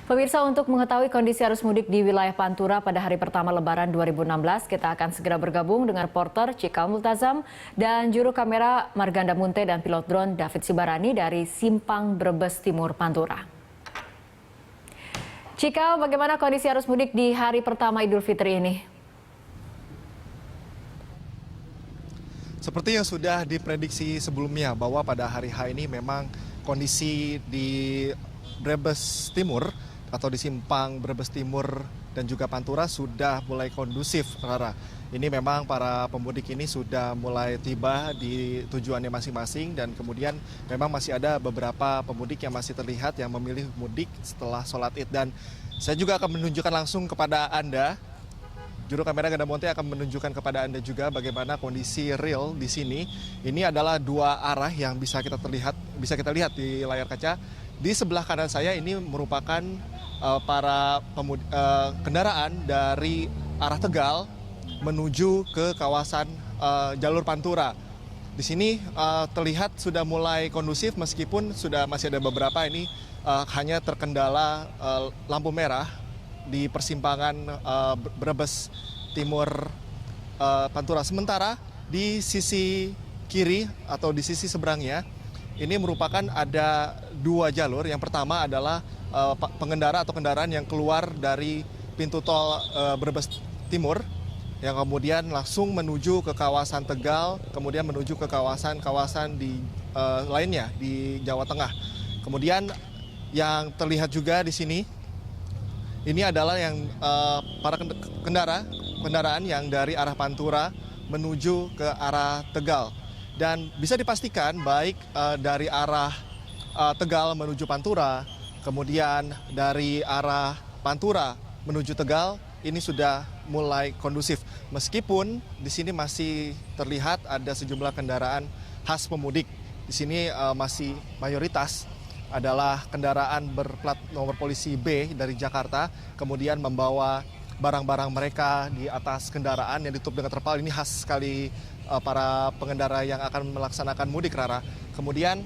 Pemirsa, untuk mengetahui kondisi arus mudik di wilayah Pantura pada hari pertama Lebaran 2016, kita akan segera bergabung dengan reporter Cikal Multazam dan juru kamera Marganda Munte dan pilot drone David Sibarani dari Simpang Brebes Timur, Pantura. Cikal, bagaimana kondisi arus mudik di hari pertama Idul Fitri ini? Seperti yang sudah diprediksi sebelumnya bahwa pada hari H ini memang kondisi di Brebes Timur atau di Simpang Brebes Timur dan juga Pantura sudah mulai kondusif, Rara. Ini memang para pemudik ini sudah mulai tiba di tujuannya masing-masing dan kemudian memang masih ada beberapa pemudik yang masih terlihat yang memilih mudik setelah sholat Id. Dan saya juga akan menunjukkan langsung kepada Anda, juru kamera Ganda Monte akan menunjukkan kepada Anda juga bagaimana kondisi real di sini. Ini adalah dua arah yang bisa kita lihat di layar kaca. Di sebelah kanan saya ini merupakan para kendaraan dari arah Tegal menuju ke kawasan jalur Pantura. Di sini terlihat sudah mulai kondusif meskipun masih ada beberapa ini hanya terkendala lampu merah di persimpangan Brebes Timur Pantura. Sementara di sisi kiri atau di sisi seberangnya ini merupakan ada dua jalur. Yang pertama adalah pengendara atau kendaraan yang keluar dari pintu tol Brebes Timur yang kemudian langsung menuju ke kawasan Tegal, kemudian menuju ke kawasan di lainnya di Jawa Tengah. Kemudian yang terlihat juga di sini ini adalah yang para kendaraan yang dari arah Pantura menuju ke arah Tegal. Dan bisa dipastikan baik dari arah Tegal menuju Pantura, kemudian dari arah Pantura menuju Tegal, ini sudah mulai kondusif. Meskipun di sini masih terlihat ada sejumlah kendaraan khas pemudik. Di sini masih mayoritas adalah kendaraan berplat nomor polisi B dari Jakarta, kemudian membawa barang-barang mereka di atas kendaraan yang ditutup dengan terpal. Ini khas sekali para pengendara yang akan melaksanakan mudik, Rara. Kemudian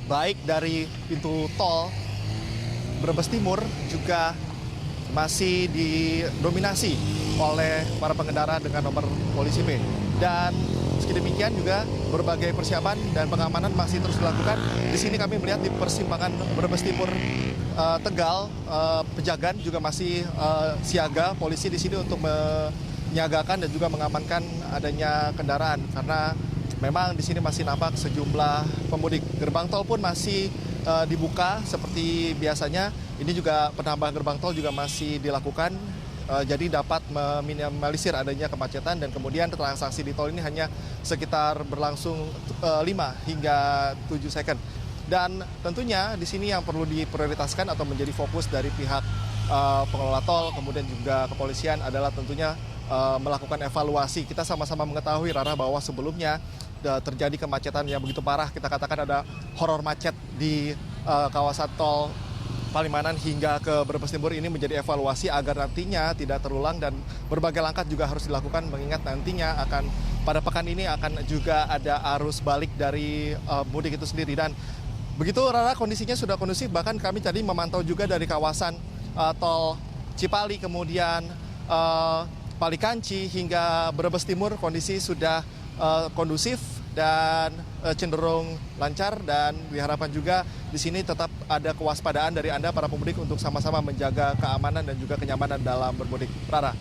baik dari pintu tol Brebes Timur juga masih didominasi oleh para pengendara dengan nomor polisi B. Dan meski demikian juga berbagai persiapan dan pengamanan masih terus dilakukan. Di sini kami melihat di persimpangan Brebes Timur Tegal, Pejagan juga masih siaga polisi di sini untuk menyiagakan dan juga mengamankan adanya kendaraan karena memang di sini masih nampak sejumlah pemudik. Gerbang tol pun masih dibuka seperti biasanya. Ini juga penambahan gerbang tol juga masih dilakukan. Jadi dapat meminimalisir adanya kemacetan dan kemudian transaksi di tol ini hanya sekitar berlangsung 5 hingga 7 second. Dan tentunya di sini yang perlu diprioritaskan atau menjadi fokus dari pihak pengelola tol kemudian juga kepolisian adalah tentunya melakukan evaluasi. Kita sama-sama mengetahui, Rara, bahwa sebelumnya terjadi kemacetan yang begitu parah. Kita katakan ada horor macet di kawasan tol Palimanan hingga ke Brebes Timur. Ini menjadi evaluasi agar nantinya tidak terulang dan berbagai langkah juga harus dilakukan mengingat nantinya pada pekan ini akan juga ada arus balik dari mudik itu sendiri. Dan begitu, Rara, kondisinya sudah kondusif. Bahkan kami tadi memantau juga dari kawasan tol Cipali kemudian Palikanci hingga Brebes Timur kondisi sudah kondusif dan cenderung lancar, dan diharapkan juga di sini tetap ada kewaspadaan dari Anda para pemudik untuk sama-sama menjaga keamanan dan juga kenyamanan dalam bermudik. Rara.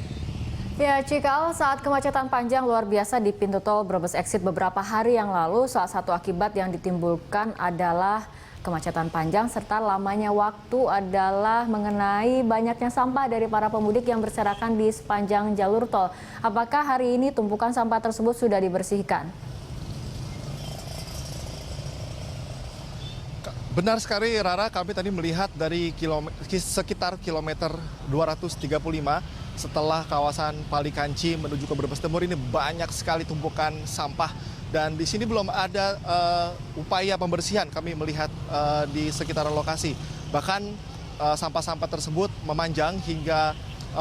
Ya, Cikal, saat kemacetan panjang luar biasa di pintu tol Brebes Exit beberapa hari yang lalu, salah satu akibat yang ditimbulkan adalah kemacetan panjang serta lamanya waktu adalah mengenai banyaknya sampah dari para pemudik yang berserakan di sepanjang jalur tol. Apakah hari ini tumpukan sampah tersebut sudah dibersihkan? Benar sekali, Rara, kami tadi melihat dari sekitar kilometer 235 setelah kawasan Palikanci menuju ke Brebes Timur ini banyak sekali tumpukan sampah. Dan di sini belum ada upaya pembersihan kami melihat di sekitar lokasi. Bahkan sampah-sampah tersebut memanjang hingga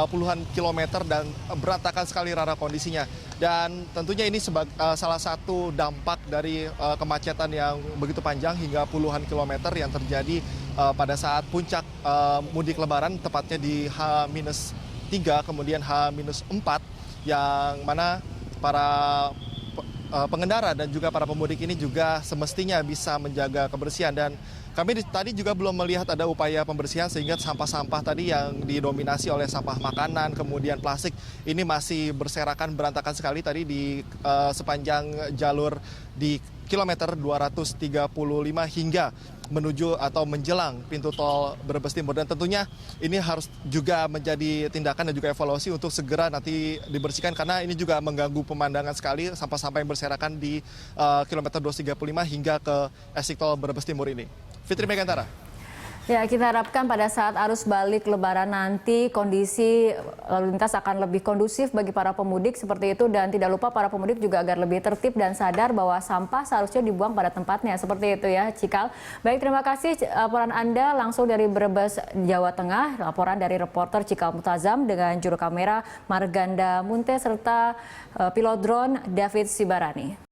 puluhan kilometer dan berantakan sekali, Rara, kondisinya. Dan tentunya ini salah satu dampak dari kemacetan yang begitu panjang hingga puluhan kilometer yang terjadi pada saat puncak mudik lebaran, tepatnya di H-3 kemudian H-4, yang mana para pengendara dan juga para pemudik ini juga semestinya bisa menjaga kebersihan. Dan kami tadi juga belum melihat ada upaya pembersihan, sehingga sampah-sampah tadi yang didominasi oleh sampah makanan kemudian plastik ini masih berserakan berantakan sekali tadi di sepanjang jalur di kilometer 235 hingga menuju atau menjelang pintu tol Brebes Timur. Dan tentunya ini harus juga menjadi tindakan dan juga evaluasi untuk segera nanti dibersihkan, karena ini juga mengganggu pemandangan sekali sampah-sampah yang berserakan di kilometer 235 hingga ke exit tol Brebes Timur ini. Fitri Megantara. Ya, kita harapkan pada saat arus balik Lebaran nanti kondisi lalu lintas akan lebih kondusif bagi para pemudik seperti itu, dan tidak lupa para pemudik juga agar lebih tertib dan sadar bahwa sampah seharusnya dibuang pada tempatnya seperti itu ya, Cikal. Baik, terima kasih laporan Anda langsung dari Brebes, Jawa Tengah. Laporan dari reporter Cikal Mutazam dengan juru kamera Marganda Munte serta pilot drone David Sibarani.